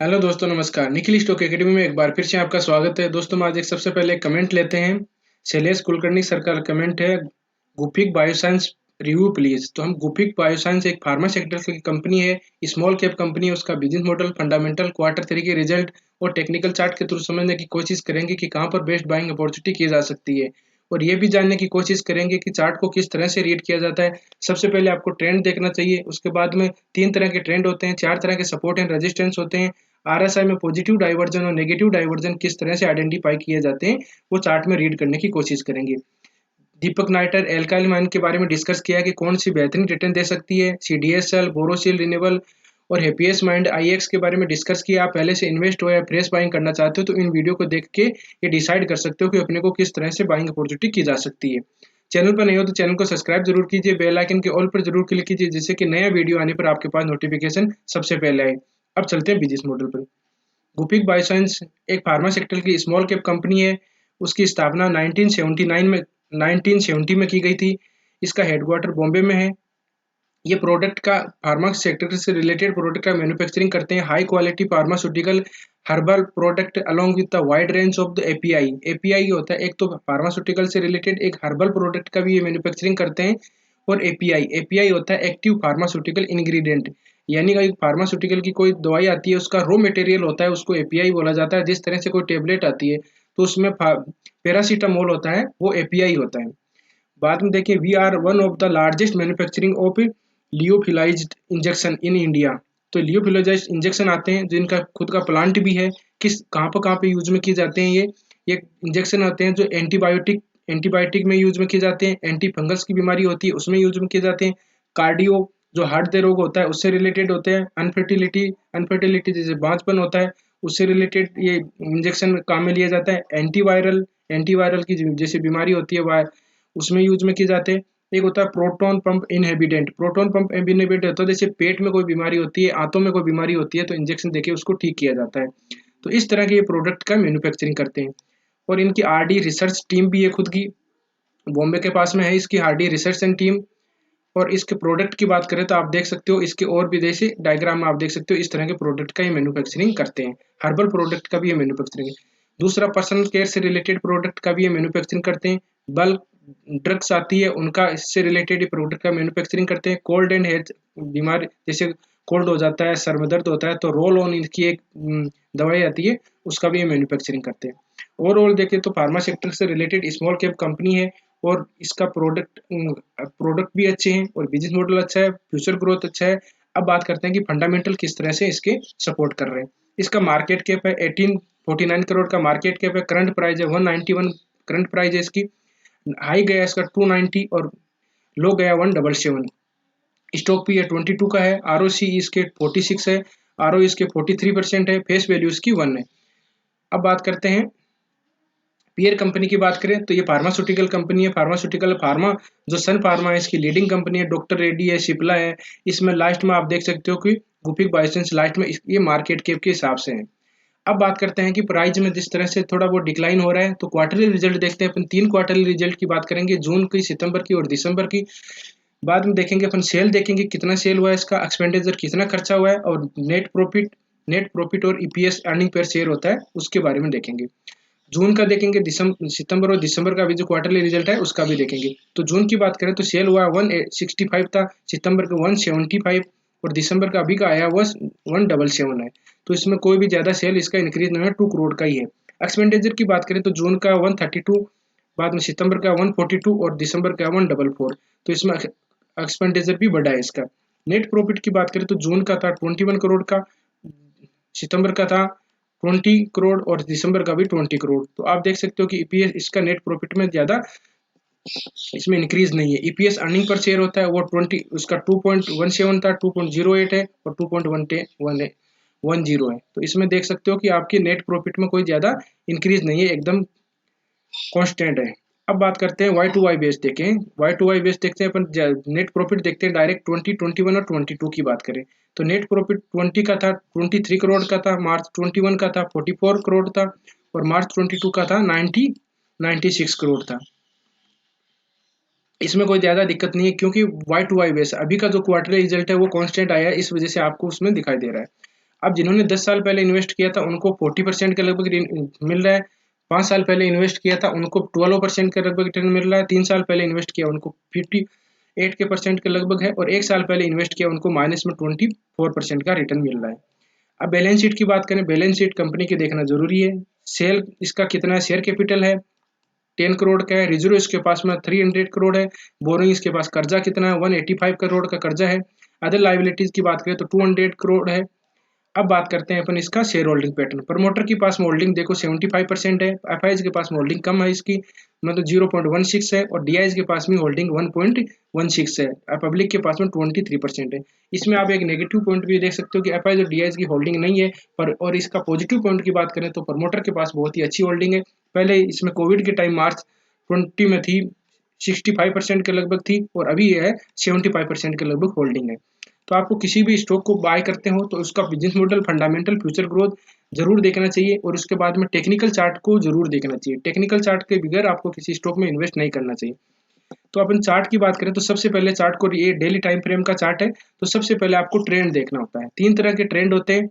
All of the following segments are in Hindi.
हेलो दोस्तों, नमस्कार। निखिल स्टॉक एकेडमी में एक बार फिर से आपका स्वागत है। दोस्तों, हम आज एक सबसे पहले कमेंट लेते हैं। शैलेश कुलकर्णी सर का कमेंट है, गुफिक बायोसाइंस रिव्यू प्लीज। तो हम गुफिक बायोसाइंस एक फार्मा सेक्टर की कंपनी है, स्मॉल कैप कंपनी है। उसका business model, fundamental, quarter three के रिजल्ट और टेक्निकल चार्ट के थ्रू समझने की कोशिश करेंगे कि कहाँ पर बेस्ट बाइंग अपॉर्चुनिटी की जा सकती है, और ये भी जानने की कोशिश करेंगे कि चार्ट को किस तरह से रीड किया जाता है। सबसे पहले आपको ट्रेंड देखना चाहिए। उसके बाद में 3 तरह के ट्रेंड होते हैं, 4 तरह के सपोर्ट एंड रेजिस्टेंस होते हैं। आरएसआई में पॉजिटिव डाइवर्जन और नेगेटिव डाइवर्जन किस तरह से आइडेंटिफाई किए जाते हैं, वो चार्ट में रीड करने की कोशिश करेंगे। दीपक नाइटर एल्काइल माइन के बारे में डिस्कस किया कि कौन सी बेहतरीन रिटर्न दे सकती है। सीडीएसएल, बोरोसिल रिन्यूएबल और हैप्पीएस्ट माइंड आईएक्स के बारे में डिस्कस किया। आप पहले से इन्वेस्ट हो या फ्रेश बाइंग करना चाहते हो तो इन वीडियो को देख के ये डिसाइड कर सकते हो कि अपने को किस तरह से बाइंग अपॉर्चुनिटी की जा सकती है। चैनल पर नहीं हो तो चैनल को सब्सक्राइब जरूर कीजिए, बेल आइकन के ऑल पर जरूर क्लिक कीजिए, जिससे कि नया वीडियो आने पर आपके पास नोटिफिकेशन सबसे पहले आए। अब चलते हैं बिजनेस मॉडल पर। गुपिक बायोसाइंस एक फार्मा सेक्टर की स्मॉल कैप कंपनी है। उसकी स्थापना 1970 में की गई थी। इसका हेडक्वार्टर बॉम्बे में है। ये प्रोडक्ट का फार्मा सेक्टर से रिलेटेड प्रोडक्ट का मैन्युफैक्चरिंग करते हैं। High quality pharmaceutical herbal product along with the wide range of the API. API होता है एक तो फार्मास्यूटिकल से रिलेटेड, एक हर्बल प्रोडक्ट का भी ये मैन्युफैक्चरिंग करते हैं। और एपीआई एपीआई होता है एक्टिव फार्मास्यूटिकल इंग्रेडिएंट, यानी कि फार्मास्यूटिकल की कोई दवाई आती है, उसका रॉ मटेरियल होता है, उसको एपीआई बोला जाता है। जिस तरह से कोई टेबलेट आती है तो उसमें पैरासीटामोल होता है, वो एपीआई होता है। बाद में देखिए, we are one of the largest manufacturing of lyophilized injection in India. तो लियोफिलाइज्ड इंजेक्शन आते हैं जिनका खुद का प्लांट भी है। किस कहाँ पे यूज में किए जाते हैं ये इंजेक्शन आते हैं जो एंटीबायोटिक में यूज में किए जाते हैं। एंटी फंगस की बीमारी होती है उसमें यूज में किए जाते हैं। कार्डियो जो हार्ट के रोग होता है उससे रिलेटेड होते हैं। अनफर्टिलिटी जैसे बांझपन होता है उससे रिलेटेड ये इंजेक्शन काम में लिया जाता है। एंटीवायरल की जैसी बीमारी होती है वह उसमें यूज में किए जाते हैं। एक होता है प्रोटॉन पंप इनहिबिटेंट। प्रोटॉन पंप इनहिबिटेंट होता है जैसे पेट में कोई बीमारी होती है, आंतों में कोई बीमारी होती है तो इंजेक्शन देके उसको ठीक किया जाता है। तो इस तरह के ये प्रोडक्ट का मैन्युफैक्चरिंग करते हैं। और इनकी आरडी रिसर्च टीम भी है खुद की, बॉम्बे के पास में है इसकी आरडी रिसर्च एंड टीम। और इसके प्रोडक्ट की बात करें तो आप देख सकते हो इसके और भी जैसे डायग्राम में आप देख सकते हो इस तरह के प्रोडक्ट का ये मैन्युफैक्चरिंग करते हैं। हर्बल प्रोडक्ट का भी ये मैन्युफैक्चरिंग है। दूसरा, पर्सनल केयर से रिलेटेड प्रोडक्ट का भी ये मैन्युफैक्चरिंग करते हैं। बल्क ड्रग्स आती है उनका इससे रिलेटेड प्रोडक्ट का मैन्युफैक्चरिंग करते हैं। कोल्ड एंड हेल्थ बीमारी जैसे कोल्ड हो जाता है, सर में दर्द होता है तो रोल ऑन इनकी एक दवाई आती है, उसका भी ये मैन्युफैक्चरिंग करते हैं। ओवरऑल देखें तो फार्मा सेक्टर से रिलेटेड स्मॉल कैप कंपनी है और इसका प्रोडक्ट भी अच्छे हैं और बिजनेस मॉडल अच्छा है, फ्यूचर ग्रोथ अच्छा है। अब बात करते हैं कि फंडामेंटल किस तरह से इसके सपोर्ट कर रहे हैं। इसका मार्केट कैप है 1849 करोड़ का मार्केट कैप है। करंट प्राइस है 191 करंट प्राइस है इसकी। हाई गया इसका 290 और लो गया 177। स्टॉक पी है 22 का है। आरओसी इसके 46 है। आरओ इसके 43% है। फेस वैल्यू इसकी 1 है। अब बात करते हैं पीयर कंपनी की बात करें तो ये फार्मास्यूटिकल कंपनी है। फार्मास्यूटिकल फार्मा जो सन फार्मा है इसकी लीडिंग कंपनी है। डॉक्टर रेड्डी है, सिप्ला है। इसमें लास्ट में आप देख सकते हो कि गुपिक बायोसाइंस लास्ट में ये मार्केट कैप के हिसाब से है। अब बात करते हैं कि प्राइस में जिस तरह से थोड़ा बहुत डिक्लाइन हो रहा है तो क्वार्टरली रिजल्ट देखते हैं अपन। 3 क्वार्टरली रिजल्ट की बात करेंगे, जून की, सितंबर की और दिसंबर की। बाद में देखेंगे अपन सेल देखेंगे कितना सेल हुआ है, इसका एक्सपेंडिचर कितना खर्चा हुआ है, और नेट प्रॉफिट और ईपीएस अर्निंग पर शेयर होता है उसके बारे में देखेंगे। जून का देखेंगे, सितंबर और दिसंबर का भी जो क्वार्टरली रिजल्ट है उसका भी देखेंगे। तो जून की बात करें तो सेल हुआ 165 था, सितंबर का 175 और दिसंबर का अभी का आया हुआ 177 है। तो इसमें कोई भी ज़्यादा सेल इसका इंक्रीज नहीं है, 2 करोड़ का ही है। एक्सपेंडिचर की बात करें तो जून का 132, बाद में सितंबर का 142 और दिसंबर का 144। तो इसमें एक्सपेंडिचर भी बढ़ा है इसका। नेट प्रॉफिट की बात करें तो जून का था 21 करोड़ का, सितंबर का था 20 करोड़ और दिसंबर का भी 20 करोड़। तो आप देख सकते हो कि ईपीएस इसका नेट प्रॉफिट में ज़्यादा इसमें इंक्रीज नहीं है। ईपीएस अर्निंग पर शेयर होता है वो 20 उसका 2.17 था, 2.08 है और 2.10 है। तो इसमें देख सकते हो कि आपकी नेट प्रॉफिट में कोई ज़्यादा इंक्रीज नहीं है, एकदम कांस्टेंट है। अब बात करते हैं वाई टू वाई बेस देखें। वाई टू वाई बेस देखते हैं अपन, नेट प्रॉफिट देखते हैं डायरेक्ट 20, 21 और 22 की बात करें तो नेट प्रॉफिट 20 का था 23 करोड़ का था, मार्च 21 का था 44 करोड़ था और मार्च 22 का था 96 करोड़ था। इसमें कोई ज़्यादा दिक्कत नहीं है क्योंकि वाई टू वाई बेस अभी का जो क्वार्टरली रिजल्ट है वो कांस्टेंट आया है, इस वजह से आपको उसमें दिखाई दे रहा है। अब जिन्होंने 10 साल पहले इन्वेस्ट किया था उनको 40% के लगभग मिल रहा है, 5 साल पहले इन्वेस्ट किया था उनको 12% के लगभग रिटर्न मिल रहा है, 3 साल पहले इन्वेस्ट किया उनको 58% के लगभग है, और 1 साल पहले इन्वेस्ट किया उनको माइनस में 24% का रिटर्न मिल रहा है। अब बैलेंस शीट की बात करें, बैलेंस शीट कंपनी की देखना जरूरी है। सेल इसका कितना है, शेयर कैपिटल है 10 करोड़ का है, रिजर्व इसके पास में 300 करोड़ है, बोरिंग इसके पास कर्जा कितना है 185 करोड़ का कर्जा है, अदर लाइबिलिटीज की बात करें तो 200 करोड़ है। अब बात करते हैं अपन इसका शेयर होल्डिंग पैटर्न। प्रमोटर के पास होल्डिंग देखो 75% है, एफआईज के पास होल्डिंग कम है इसकी, मतलब 0.16 है, और डीआईज के पास में होल्डिंग 1.16 है, पब्लिक के पास में 23% है। इसमें आप एक नेगेटिव पॉइंट भी देख सकते हो कि एफआईज और डीआईज की होल्डिंग नहीं है, पर और इसका पॉजिटिव पॉइंट की बात करें तो प्रमोटर के पास बहुत ही अच्छी होल्डिंग है। पहले इसमें कोविड के टाइम मार्च 20 में थी 65% के लगभग थी, और अभी ये है 75% के लगभग होल्डिंग है। तो आपको किसी भी स्टॉक को बाय करते हो तो उसका business model, fundamental, future growth जरूर देखना चाहिए, और उसके बाद में टेक्निकल चार्ट को जरूर देखना चाहिए। टेक्निकल चार्ट के बगैर आपको किसी स्टॉक में इन्वेस्ट नहीं करना चाहिए। तो अपन चार्ट की बात करें तो सबसे पहले चार्ट को, ये डेली टाइम फ्रेम का चार्ट है, तो सबसे पहले आपको ट्रेंड देखना होता है। 3 तरह के ट्रेंड होते हैं,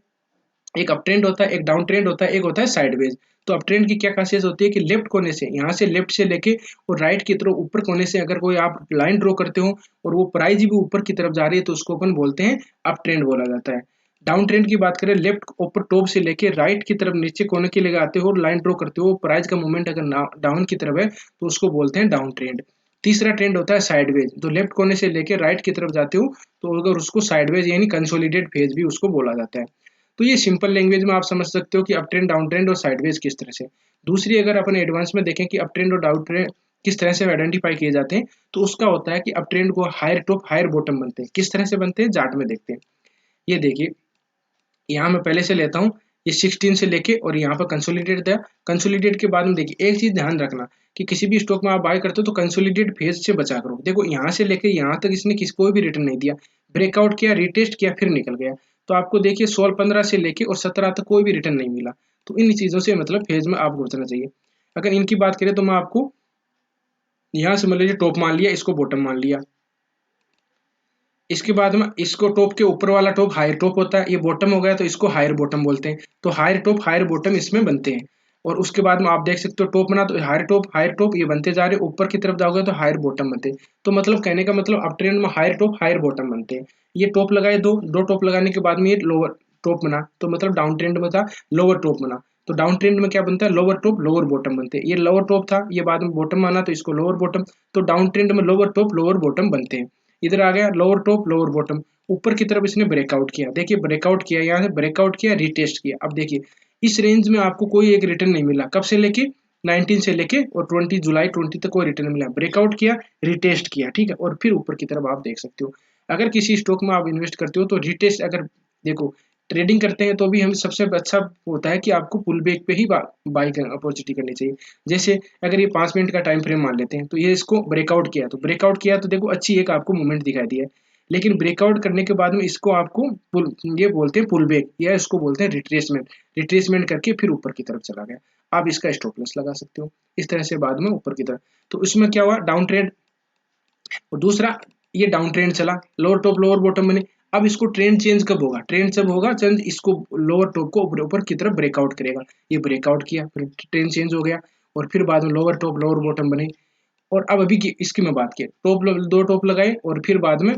एक अप ट्रेंड होता है, एक डाउन ट्रेंड होता है, एक होता है साइडवेज। तो अप ट्रेंड की क्या खासियत होती है कि लेफ्ट कोने से, यहाँ से लेफ्ट से लेके और राइट की तरफ ऊपर कोने से अगर कोई आप लाइन ड्रॉ करते हो और वो प्राइस भी ऊपर की तरफ जा रही है तो उसको अपन बोलते हैं अप ट्रेंड बोला जाता है। डाउन ट्रेंड की बात करें, लेफ्ट ऊपर टॉप से लेके राइट की तरफ नीचे कोने के लगाते हो और लाइन ड्रॉ करते हो, प्राइस का मूवमेंट अगर डाउन की तरफ है तो उसको बोलते हैं डाउन ट्रेंड। तीसरा ट्रेंड होता है साइडवेज, तो लेफ्ट कोने से लेके राइट की तरफ जाते हो तो अगर उसको साइडवेज यानी कंसोलिडेट फेज भी उसको बोला जाता है। तो ये सिंपल लैंग्वेज में आप समझ सकते हो कि अप ट्रेंड, डाउन ट्रेंड और साइडवेज किस तरह से। दूसरी अगर अपन एडवांस में देखें कि अप ट्रेंड और डाउन ट्रेंड किस तरह से आइडेंटिफाई किए जाते हैं, तो उसका होता है कि अप ट्रेंड को हायर टॉप हायर बॉटम बनते हैं। किस तरह से बनते हैं चार्ट में देखते हैं। ये देखिए, यहाँ मैं पहले से लेता हूँ, ये 16 से लेके और यहाँ पर कंसोलिडेट दिया। कंसोलिडेट के बाद में देखिए एक चीज ध्यान रखना कि किसी भी स्टॉक में आप बाय करते हो तो कंसोलिडेट फेज से बचा करो। देखो यहाँ से लेके यहाँ तक इसने कोई भी रिटर्न नहीं दिया, ब्रेकआउट किया, रिटेस्ट किया, फिर निकल गया। तो आपको देखिए 16, 15 से लेके और 17 तक कोई भी रिटर्न नहीं मिला। तो इन चीजों से मतलब फेज में आपको बचना चाहिए। अगर इनकी बात करें तो मैं आपको यहाँ से मान लीजिए टॉप मान लिया, इसको बॉटम मान लिया, इसके बाद में इसको टॉप के ऊपर वाला टॉप हायर टॉप होता है, ये बॉटम हो गया तो इसको हायर बॉटम बोलते हैं। तो हायर टॉप हायर बॉटम इसमें बनते हैं। और उसके बाद में आप देख सकते हो टॉप बना तो हायर टॉप ये बनते जा रहे हैं, ऊपर की तरफ जाओगे तो हायर बॉटम बनते हैं। तो मतलब कहने का मतलब अप ट्रेंड में हायर टॉप हायर बॉटम बनते हैं। ये टॉप लगाए, दो टॉप लगाने के बाद में ये लोअर टॉप बना, तो मतलब डाउन ट्रेंड में था लोअर टॉप बना। तो डाउन ट्रेंड में क्या बनता है, लोअर टॉप लोअर बॉटम बनते हैं। ये लोअर टॉप था, ये बाद में बॉटम आना तो इसको लोअर बॉटम। तो डाउन ट्रेंड में लोअर टॉप लोअर बॉटम बनते हैं। इधर आ गया लोअर टॉप लोअर बॉटम, ऊपर की तरफ इसने ब्रेकआउट किया, देखिए ब्रेकआउट किया, यहाँ से ब्रेकआउट किया, रिटेस्ट किया। अब देखिए इस रेंज में आपको कोई एक रिटर्न नहीं मिला, कब से लेके 19 से लेके और 20 जुलाई 20 तक कोई रिटर्न मिला। ब्रेकआउट किया, रिटेस्ट किया, ठीक है, और फिर ऊपर की तरफ आप देख सकते हो। अगर किसी स्टॉक में आप इन्वेस्ट करते हो तो रिटेस्ट, अगर देखो ट्रेडिंग करते हैं तो भी हम सबसे अच्छा होता है कि आपको पुल बैक पे ही बाई अपॉर्चुनिटी करनी चाहिए। जैसे अगर ये 5 मिनट का टाइम फ्रेम मान लेते हैं तो ये इसको ब्रेकआउट किया, तो ब्रेकआउट किया तो देखो अच्छी एक आपको मूवमेंट दिखाई दी है, लेकिन ब्रेकआउट करने के बाद में इसको आपको पुल, ये बोलते हैं पुल बैक या इसको बोलते हैं रिट्रेसमेंट। रिट्रेसमेंट करके फिर ऊपर की तरफ चला गया, आप इसका स्टॉप लॉस लगा सकते हो इस तरह से बाद में ऊपर की तरफ। तो इसमें क्या हुआ, डाउन ट्रेंड। और दूसरा, ये डाउन ट्रेंड चला, लोअर टॉप लोअर बॉटम बने। अब इसको ट्रेंड चेंज कब होगा, ट्रेंड जब होगा जब इसको लोअर टॉप को ऊपर की तरफ ब्रेकआउट करेगा। ये ब्रेकआउट किया, फिर ट्रेंड चेंज हो गया, और फिर बाद में लोअर टॉप लोअर बॉटम बने। और अब अभी की इसकी मैं बात की, टॉप दो टॉप लगाए और फिर बाद में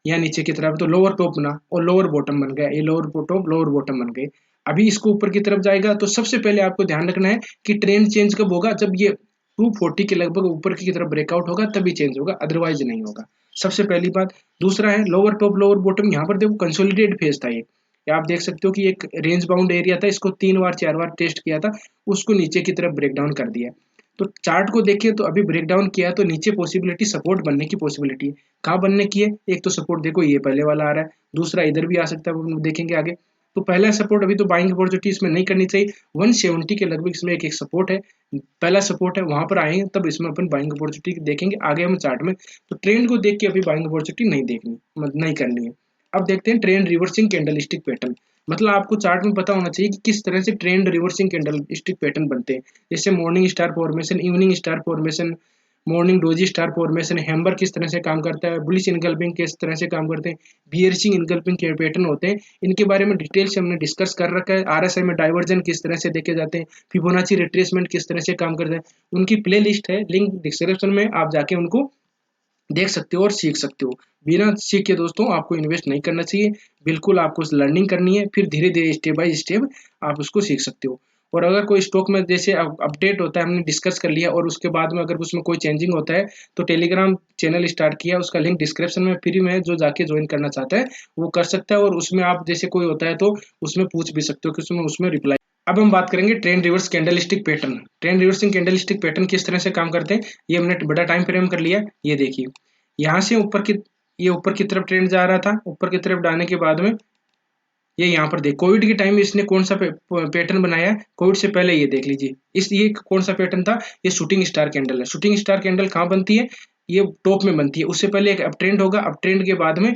यहाँ नीचे की तरफ तो लोअर टॉप बना और लोअर बॉटम बन गया, ये लोअर टॉप लोअर बॉटम बन गए। अभी इसको ऊपर की तरफ जाएगा तो सबसे पहले आपको ध्यान रखना है कि ट्रेंड चेंज कब होगा, जब ये 240 के लगभग ऊपर की तरफ ब्रेकआउट होगा तभी चेंज होगा, अदरवाइज नहीं होगा। सबसे पहली बात। दूसरा है लोअर टॉप लोअर बॉटम, यहाँ पर देखो कंसोलिडेट फेज था ये, आप देख सकते हो कि एक रेंज बाउंड एरिया था, इसको 3 बार 4 बार टेस्ट किया था, उसको नीचे की तरफ ब्रेक डाउन कर दिया। तो चार्ट को देखिए तो अभी ब्रेक डाउन किया तो नीचे पॉसिबिलिटी सपोर्ट बनने की पॉसिबिलिटी है। कहाँ बनने की है, एक तो सपोर्ट देखो ये पहले वाला आ रहा है, दूसरा इधर भी आ सकता है, वो देखेंगे आगे। तो पहला सपोर्ट अभी तो बाइंग अपॉर्चुनिटी इसमें नहीं करनी चाहिए, 170 के लगभग इसमें एक सपोर्ट है, पहला सपोर्ट है, वहां पर आएंगे तब इसमें अपन बाइंग अपॉर्चुनिटी देखेंगे आगे हम चार्ट में। तो ट्रेंड को देख के अभी बाइंग अपॉर्चुनिटी नहीं देखनी, नहीं करनी है। अब देखते हैं ट्रेंड रिवर्सिंग कैंडलस्टिक पैटर्न। मतलब आपको चार्ट में पता होना चाहिए कि किस तरह से ट्रेंड रिवर्सिंग कैंडलस्टिक पैटर्न बनते हैं, जैसे morning star formation, evening star formation, morning doji star formation, hammer किस तरह से काम करता है, बुलिश इनगल्फिंग किस तरह से काम करते हैं, बियरिंग इनगल्फिंग के पैटर्न होते हैं, इनके बारे में डिटेल से हमने डिस्कस कर रखा है। आरएसआई में डाइवर्जन किस तरह से देखे जाते हैं, फिबोनाची रिट्रेसमेंट किस तरह से काम करता है, उनकी प्ले लिस्ट है, लिंक डिस्क्रिप्शन में, आप जाके उनको देख सकते हो और सीख सकते हो। बिना सीख के दोस्तों आपको इन्वेस्ट नहीं करना चाहिए, बिल्कुल आपको लर्निंग करनी है, फिर धीरे धीरे स्टेप बाय स्टेप आप उसको सीख सकते हो। और अगर कोई स्टॉक में जैसे अपडेट होता है, हमने डिस्कस कर लिया और उसके बाद में अगर उसमें कोई चेंजिंग होता है तो टेलीग्राम चैनल स्टार्ट किया, उसका लिंक डिस्क्रिप्शन में फ्री में है, जो जाके ज्वाइन करना चाहता है वो कर सकता है। और उसमें आप जैसे कोई होता है तो उसमें पूछ भी सकते हो कि उसमें रिप्लाई। अब हम बात करेंगे trend reverse candlestick pattern. Trend reversing candlestick pattern किस तरह से काम करते हैं, ये हमने बड़ा टाइम फ्रेम कर लिया। ये देखिए यहाँ से ऊपर की तरफ ट्रेंड जा रहा था, ऊपर की तरफ डालने के बाद में ये यहाँ पर देख, कोविड के टाइम में इसने कौन सा पैटर्न बनाया है, कोविड से पहले ये देख लीजिए, ये कौन सा पैटर्न था, ये शूटिंग स्टार कैंडल है। शूटिंग स्टार कैंडल कहाँ बनती है, ये टॉप में बनती है, उससे पहले एक अप ट्रेंड होगा, अप ट्रेंड के बाद में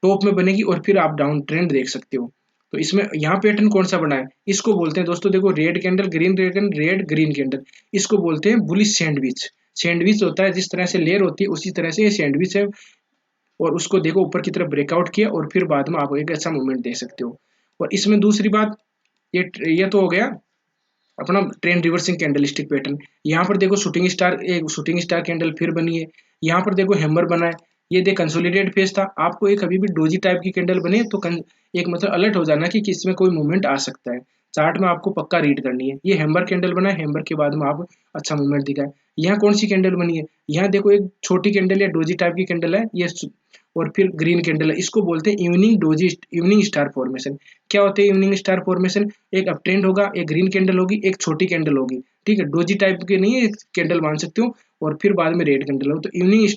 टॉप में बनेगी और फिर आप डाउन ट्रेंड देख सकते हो। तो इसमें यहाँ पैटर्न कौन सा बना है, इसको बोलते हैं दोस्तों, देखो red candle green red green candle, इसको बोलते हैं बुलिश सैंडविच। सैंडविच होता है जिस तरह से लेयर होती है, उसी तरह से ये सैंडविच है। और उसको देखो ऊपर की तरफ ब्रेकआउट किया और फिर बाद में आप एक अच्छा मूवमेंट देख सकते हो। और इसमें दूसरी बात, ये तो हो गया अपना ट्रेंड रिवर्सिंग कैंडलस्टिक पैटर्न। यहाँ पर देखो एक शूटिंग स्टार कैंडल फिर बनी है, यहाँ पर देखो हैमर बना है, ये देख कंसोलिडेटेड फेज था। आपको एक अभी भी डोजी टाइप की कैंडल बने तो एक मतलब अलर्ट हो जाना कि इसमें कोई मूवमेंट आ सकता है, चार्ट में आपको पक्का रीड करनी है। ये हैमर कैंडल बना है, हैमर के बाद में आप अच्छा मूवमेंट दिखाए। यहाँ कौन सी कैंडल बनी है, यहाँ देखो एक छोटी कैंडल या डोजी टाइप की कैंडल है ये, और फिर ग्रीन कैंडल है, इसको बोलते हैं इवनिंग स्टार फॉर्मेशन। क्या होते हैं इवनिंग स्टार फॉर्मेशन, एक अप ट्रेंड होगा, एक ग्रीन कैंडल होगी, एक छोटी कैंडल होगी, ठीक है, डोजी टाइप के नहीं है, कैंडल मान सकते हो, और फिर बाद में रेड कैंडल हो, तो इवनिंग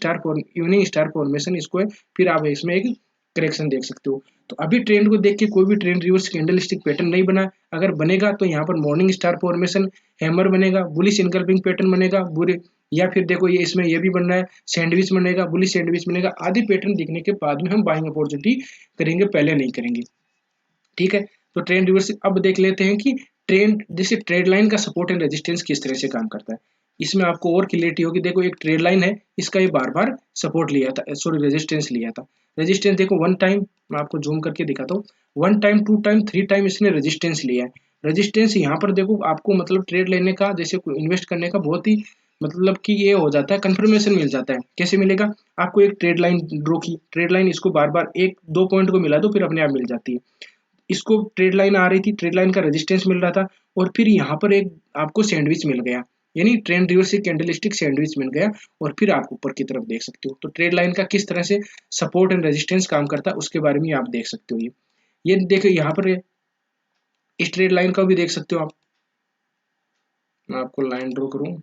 स्टार फॉर्मेशन इसको है। फिर आप इसमें एक करेक्शन देख सकते हो। तो अभी ट्रेंड को देख के कोई भी ट्रेंड रिवर्स कैंडलस्टिक पैटर्न नहीं बना, अगर बनेगा तो यहाँ पर मॉर्निंग स्टार फॉर्मेशन, हैमर बनेगा, बुलिश इनकल्पिंग पैटर्न बनेगा, बुरे, या फिर देखो ये इसमें ये भी बन रहा है, सैंडविच बनेगा, बुलिश सैंडविच बनेगा, आदि पैटर्न दिखने के बाद में हम बाइंग अपॉर्चुनिटी करेंगे, पहले नहीं करेंगे, ठीक है। तो ट्रेंड रिवर्स अब देख लेते हैं कि ट्रेंड जैसे ट्रेड लाइन का सपोर्ट एंड रेजिस्टेंस किस तरह से काम करता है। इसमें आपको और क्लियरिटी होगी। देखो एक ट्रेड लाइन है, इसका ये बार बार सपोर्ट लिया था, सॉरी रेजिस्टेंस लिया था। रेजिस्टेंस देखो वन टाइम, मैं आपको जूम करके दिखाता हूँ, one time, two time, three time इसने रेजिस्टेंस लिया है। रेजिस्टेंस यहाँ पर देखो आपको मतलब ट्रेड लेने का, जैसे इन्वेस्ट करने का बहुत ही मतलब कि ये हो जाता है, कंफर्मेशन मिल जाता है। कैसे मिलेगा, आपको एक ट्रेड लाइन ड्रॉ की, ट्रेड लाइन इसको बार बार एक दो पॉइंट को मिला दो, फिर अपने आप मिल जाती है। इसको ट्रेड लाइन आ रही थी, ट्रेड लाइन का रेजिस्टेंस मिल रहा था, और फिर यहाँ पर एक आपको सैंडविच मिल गया, यानी ट्रेंड रिवर्सिंग कैंडलस्टिक सैंडविच मिल गया, और फिर आप ऊपर की तरफ देख सकते हो। तो ट्रेड लाइन का किस तरह से सपोर्ट एंड रेजिस्टेंस काम करता है उसके बारे में आप देख सकते हो। ये देखो यहाँ पर इस ट्रेड लाइन का भी देख सकते हो आप, मैं आपको लाइन ड्रॉ करूँ,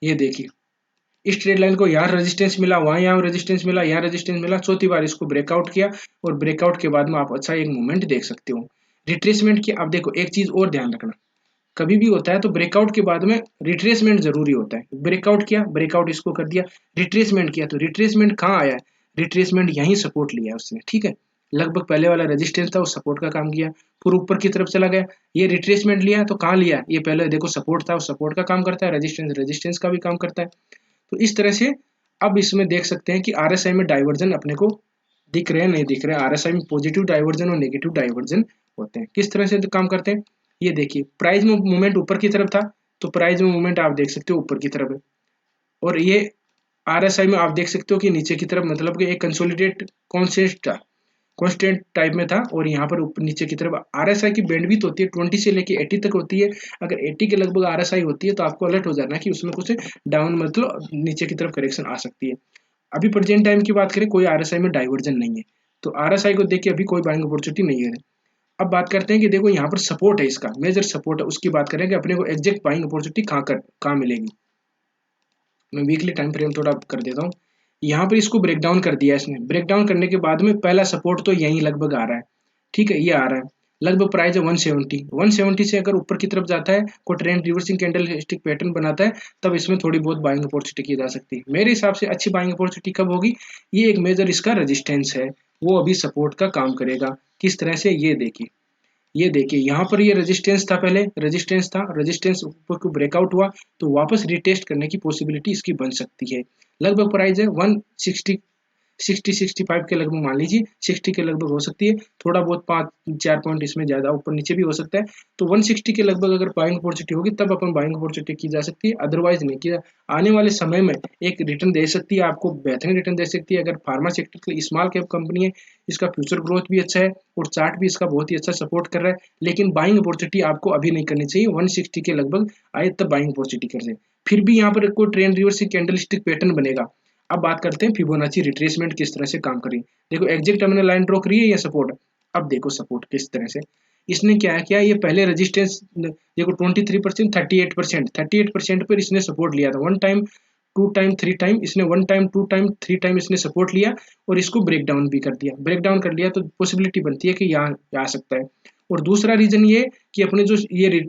ये देखिए इस ट्रेड लाइन को यहाँ रेजिस्टेंस मिला, वहाँ यहाँ रेजिस्टेंस मिला, यहाँ रेजिस्टेंस मिला, चौथी बार इसको ब्रेकआउट किया, और ब्रेकआउट के बाद में आप अच्छा एक मूवमेंट देख सकते हो। रिट्रेसमेंट की अब देखो एक चीज और ध्यान रखना, कभी भी होता है तो ब्रेकआउट के बाद में रिट्रेसमेंट जरूरी होता है। ब्रेकआउट किया, ब्रेकआउट इसको कर दिया, रिट्रेसमेंट किया, तो रिट्रेसमेंट कहाँ आया है, रिट्रेसमेंट यहीं सपोर्ट लिया उसने, ठीक है, लगभग पहले वाला रेजिस्टेंस था वो सपोर्ट का काम किया, फिर ऊपर की तरफ चला गया, ये रिट्रेसमेंट लिया तो कहाँ लिया, ये पहले देखो सपोर्ट था, वो सपोर्ट का काम करता है, रेजिस्टेंस का भी काम करता है। तो इस तरह से अब इसमें देख सकते हैं कि आरएसआई में डाइवर्जन अपने को दिख रहे हैं, नहीं दिख रहे हैं। आरएसआई में पॉजिटिव डाइवर्जन और नेगेटिव डाइवर्जन होते हैं। किस तरह से काम करते हैं, ये देखिए प्राइस में मूवमेंट ऊपर की तरफ था, तो प्राइस में मूवमेंट आप देख सकते हो ऊपर की तरफ है, और ये आरएसआई में आप देख सकते हो कि नीचे की तरफ, मतलब कि एक कंसोलिडेट कॉन्स्टेंट टाइप में था, और यहाँ पर ऊपर नीचे की तरफ आरएसआई की बैंडविड्थ होती है 20 से लेके 80 तक होती है। अगर 80 के लगभग आरएसआई होती है तो आपको अलर्ट हो जाना है कि उसमें कुछ डाउन मतलब नीचे की तरफ करेक्शन आ सकती है। अभी प्रेजेंट टाइम की बात करें, कोई आरएसआई में डाइवर्जन नहीं है, तो आरएसआई को देख के अभी कोई बाइंग अपॉर्चुनिटी नहीं है। अब बात करते हैं कि देखो यहाँ पर सपोर्ट है, इसका मेजर सपोर्ट है, उसकी बात करें कि अपने को एग्जैक्ट बाइंग अपॉर्चुनिटी कहाँ मिलेगी। मैं वीकली टाइम फ्रेम थोड़ा कर देता हूँ। यहाँ पर इसको ब्रेक डाउन कर दिया इसने, ब्रेक डाउन करने के बाद में पहला सपोर्ट तो यहीं लगभग आ रहा है, ठीक है, ये आ रहा है लगभग, प्राइस है 170 से अगर ऊपर की तरफ जाता है, कोई trend reversing candle stick pattern बनाता है, तब इसमें थोड़ी बहुत बाइंग अपॉर्चुनिटी की जा सकती है। मेरे हिसाब से अच्छी बाइंग अपॉर्चुनिटी कब होगी, ये एक मेजर इसका रेजिस्टेंस है, वो अभी सपोर्ट का काम करेगा। किस तरह से, ये देखिए ये देखिए यहाँ पर ये रेजिस्टेंस था, पहले रेजिस्टेंस था, रेजिस्टेंस ऊपर को ब्रेकआउट हुआ तो वापस रिटेस्ट करने की पॉसिबिलिटी इसकी बन सकती है। लगभग प्राइस है 160 के लगभग, मान लीजिए 60 के लगभग हो सकती है, थोड़ा बहुत 5-4 पॉइंट इसमें ज़्यादा ऊपर नीचे भी हो सकता है। तो 160 के लगभग अगर बाइंग अपॉर्चुनिटी होगी तब अपन बाइंग अपॉर्चुनिटी की जा सकती है, अदरवाइज नहीं किया। आने वाले समय में एक रिटर्न दे सकती है, आपको बेहतरीन रिटर्न दे सकती है। अगर फार्मा सेक्टर की स्मॉल कैप कंपनी है, इसका फ्यूचर ग्रोथ भी अच्छा है और चार्ट भी इसका बहुत ही अच्छा सपोर्ट कर रहा है, लेकिन बाइंग अपॉर्चुनिटी आपको अभी नहीं करनी चाहिए। 160 के लगभग आए तब बाइंग अपॉर्चुनिटी कर दे। फिर भी यहाँ पर कोई trend reverse candle stick pattern बनेगा। अब बात करते हैं फिबोनाची रिट्रेसमेंट किस तरह से काम करी। देखो एग्जिट टर्मिनल लाइन ड्रॉ करी है या सपोर्ट। अब देखो सपोर्ट किस तरह से इसने क्या है, क्या ये पहले रेजिस्टेंस देखो 23%, 38% पर इसने सपोर्ट लिया था। 1 टाइम 2 टाइम 3 टाइम इसने 1 टाइम 2 टाइम 3 टाइम इसने सपोर्ट लिया और इसको ब्रेक डाउन भी कर दिया। ब्रेक डाउन कर लिया तो पॉसिबिलिटी बनती है कि यहाँ आ सकता है। और दूसरा रीजन ये कि अपने जो ये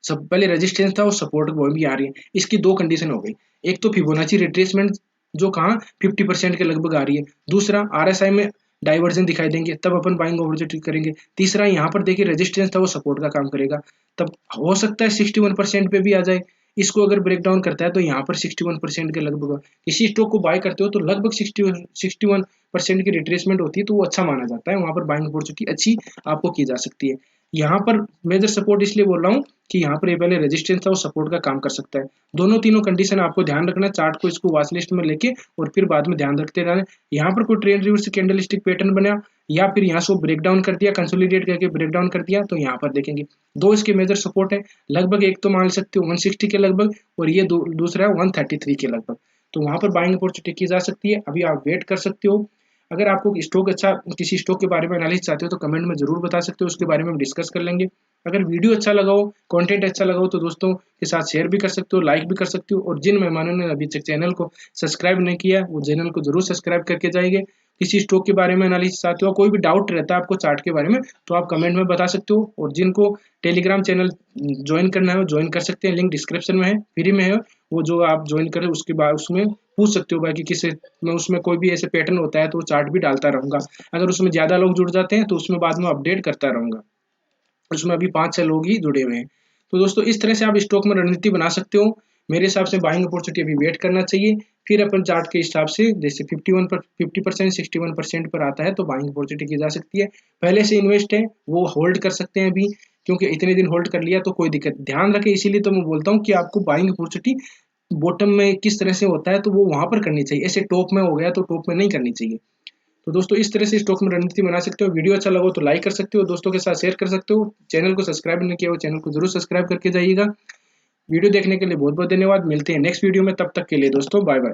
सब पहले रेजिस्टेंस था और सपोर्ट वो भी आ रही है। इसकी दो कंडीशन हो गई, एक तो फिबोनाची रिट्रेसमेंट जो कहाँ 50% के लगभग आ रही है, दूसरा आरएसआई में डाइवर्जन दिखाई देंगे तब अपन बाइंग अपॉर्चुनिटी करेंगे, तीसरा यहाँ पर देखिए रेजिस्टेंस था वो सपोर्ट का काम करेगा, तब हो सकता है 61% पे भी आ जाए। इसको अगर ब्रेक डाउन करता है तो यहाँ पर 61% के लगभग, किसी स्टॉक को बाय करते हो तो लगभग 61% की रिट्रेसमेंट होती है तो वो अच्छा माना जाता है, वहां पर बाइंग अपॉर्चुनिटी अच्छी आपको की जा सकती है। यहाँ पर मेजर सपोर्ट इसलिए बोल रहा हूँ कि यहाँ पर ये पहले रेजिस्टेंस था वो सपोर्ट का काम कर सकता है। दोनों तीनों कंडीशन आपको ध्यान रखना, चार्ट को इसको वॉच लिस्ट में लेके और फिर बाद में ध्यान रखते रहना। यहाँ पर कोई trend reverse candle stick pattern बना या फिर यहाँ से ब्रेक डाउन कर दिया, कंसोलिडेट करके ब्रेक डाउन कर दिया, तो यहाँ पर देखेंगे दो इसके मेजर सपोर्ट है। लगभग एक तो मान सकते हो 160 के लगभग और ये दूसरा है 133 के लगभग, तो वहां पर बाइंग अपॉर्चुनिटी की जा सकती है। अभी आप वेट कर सकते हो। अगर आपको स्टॉक अच्छा, किसी स्टॉक के बारे में एनालिसिस चाहते हो तो कमेंट में जरूर बता सकते हो, उसके बारे में हम डिस्कस कर लेंगे। अगर वीडियो अच्छा लगा हो, कंटेंट अच्छा लगा हो तो दोस्तों के साथ शेयर भी कर सकते हो, लाइक भी कर सकते हो। और जिन मेहमानों ने अभी तक चैनल को सब्सक्राइब नहीं किया वो चैनल को जरूर सब्सक्राइब करके जाइए। किसी स्टॉक के बारे में एनालिसिस चाहते हो, कोई भी डाउट रहता है आपको चार्ट के बारे में तो आप कमेंट में बता सकते हो। और जिनको टेलीग्राम चैनल ज्वाइन करना है वो ज्वाइन कर सकते हैं, लिंक डिस्क्रिप्शन में है, फ्री में है। वो जो आप ज्वाइन करें उसके बाद उसमें पूछ सकते हो बाकी किसी में, उसमें कोई भी ऐसे पैटर्न होता है तो चार्ट भी डालता रहूंगा। अगर उसमें ज़्यादा लोग जुड़ जाते हैं तो उसमें बाद में अपडेट करता रहूंगा। उसमें अभी 5-6 लोग ही जुड़े हुए हैं। तो दोस्तों इस तरह से आप स्टॉक में रणनीति बना सकते हो। मेरे हिसाब से बाइंग अपॉर्चुनिटी अभी वेट करना चाहिए, फिर अपन चार्ट के हिसाब से जैसे 50% 61% पर आता है तो बाइंग अपॉर्चुनिटी की जा सकती है। पहले से इन्वेस्ट है वो होल्ड कर सकते हैं अभी, क्योंकि इतने दिन होल्ड कर लिया तो कोई दिक्कत ध्यान रखें। इसीलिए तो मैं बोलता हूँ कि आपको बाइंग अपॉर्चुनिटी बॉटम में किस तरह से होता है तो वो वहां पर करनी चाहिए, ऐसे टॉप में हो गया तो टॉप में नहीं करनी चाहिए। तो दोस्तों इस तरह से स्टॉक में रणनीति बना सकते हो। वीडियो अच्छा लगा हो तो लाइक कर सकते हो, दोस्तों के साथ शेयर कर सकते हो। चैनल को सब्सक्राइब नहीं किया हो चैनल को जरूर सब्सक्राइब करके जाइएगा। वीडियो देखने के लिए बहुत बहुत धन्यवाद। मिलते हैं नेक्स्ट वीडियो में, तब तक के लिए दोस्तों बाय बाय।